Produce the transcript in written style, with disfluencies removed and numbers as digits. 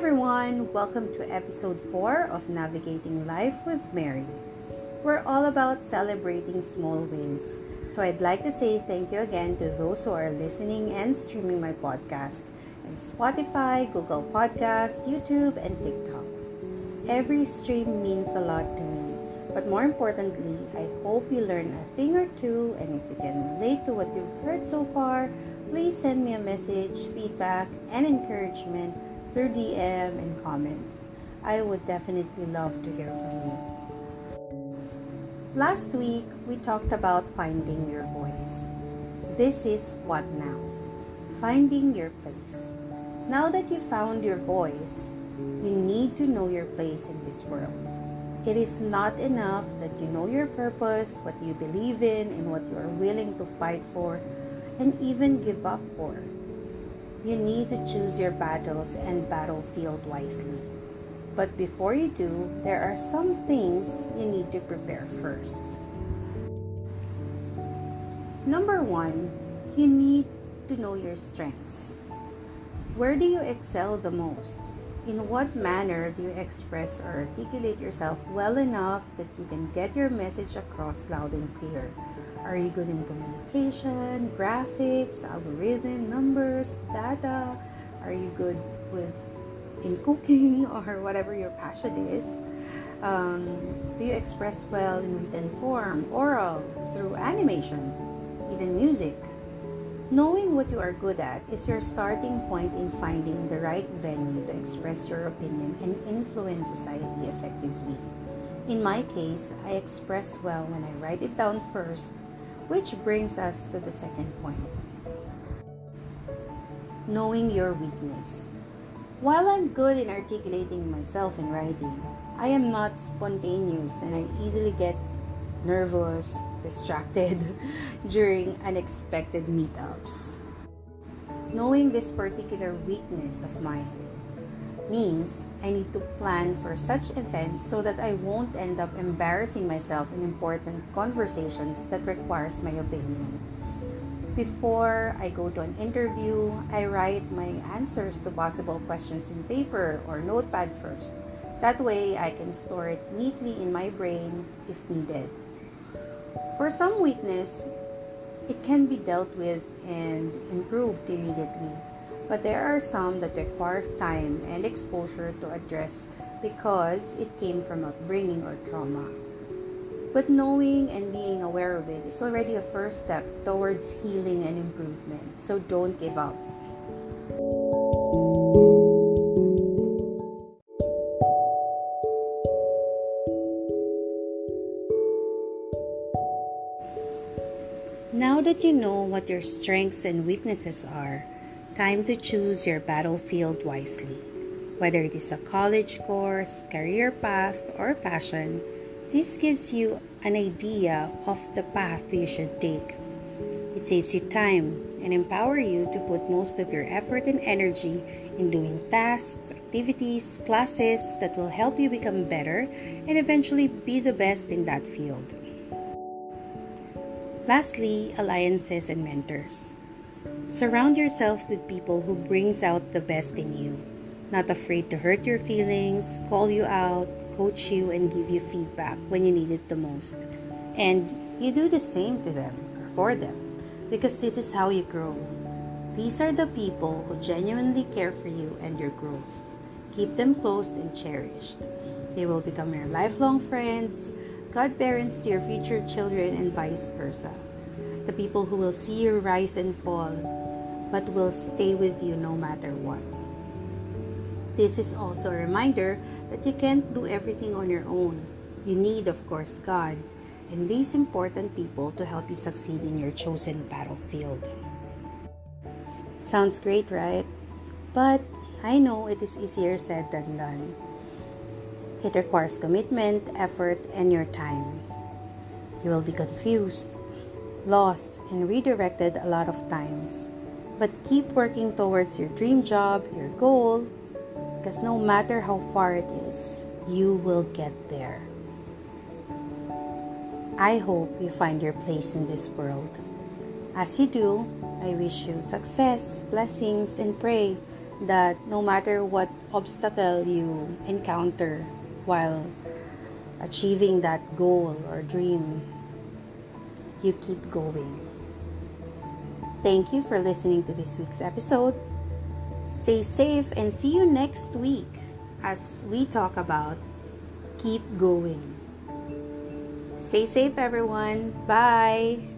everyone, welcome to episode 4 of Navigating Life with Mary. We're all about celebrating small wins. So I'd like to say thank you again to those who are listening and streaming my podcast on Spotify, Google Podcast, YouTube, and TikTok. Every stream means a lot to me. But more importantly, I hope you learn a thing or two, and if you can relate to what you've heard so far, please send me a message, feedback, and encouragement through DM and comments. I would definitely love to hear from you. Last week, we talked about finding your voice. This is what now? Finding your place. Now that you found your voice, you need to know your place in this world. It is not enough that you know your purpose, what you believe in, and what you are willing to fight for, and even give up for. You need to choose your battles and battlefield wisely. But before you do, there are some things you need to prepare first. Number 1, you need to know your strengths. Where do you excel the most? In what manner do you express or articulate yourself well enough that you can get your message across loud and clear? Are you good in communication, graphics, algorithm, numbers, data? Are you good in cooking or whatever your passion is? Do you express well in written form, oral, through animation, even music? Knowing what you are good at is your starting point in finding the right venue to express your opinion and influence society effectively. In my case, I express well when I write it down first, which brings us to the second point. Knowing your weakness. While I'm good in articulating myself in writing, I am not spontaneous and I easily get nervous, distracted during unexpected meetups. Knowing this particular weakness of mine means I need to plan for such events so that I won't end up embarrassing myself in important conversations that requires my opinion. Before I go to an interview, I write my answers to possible questions in paper or notepad first. That way I can store it neatly in my brain if needed. For some weakness, it can be dealt with and improved immediately, but there are some that requires time and exposure to address because it came from upbringing or trauma. But knowing and being aware of it is already a first step towards healing and improvement, so don't give up. Now that you know what your strengths and weaknesses are, time to choose your battlefield wisely. Whether it is a college course, career path, or passion, this gives you an idea of the path you should take. It saves you time and empower you to put most of your effort and energy in doing tasks, activities, classes that will help you become better and eventually be the best in that field. Lastly, alliances and mentors. Surround yourself with people who brings out the best in you, not afraid to hurt your feelings, call you out, coach you, and give you feedback when you need it the most. And you do the same to them or for them, because this is how you grow. These are the people who genuinely care for you and your growth. Keep them close and cherished. They will become your lifelong friends, godparents to your future children, and vice versa. The people who will see you rise and fall, but will stay with you no matter what. This is also a reminder that you can't do everything on your own. You need, of course, God and these important people to help you succeed in your chosen battlefield. Sounds great, right? But I know it is easier said than done. It requires commitment, effort, and your time. You will be confused, lost, and redirected a lot of times. But keep working towards your dream job, your goal, because no matter how far it is, you will get there. I hope you find your place in this world. As you do, I wish you success, blessings, and pray that no matter what obstacle you encounter while achieving that goal or dream, you keep going. Thank you for listening to this week's episode. Stay safe and see you next week as we talk about keep going. Stay safe, everyone. Bye.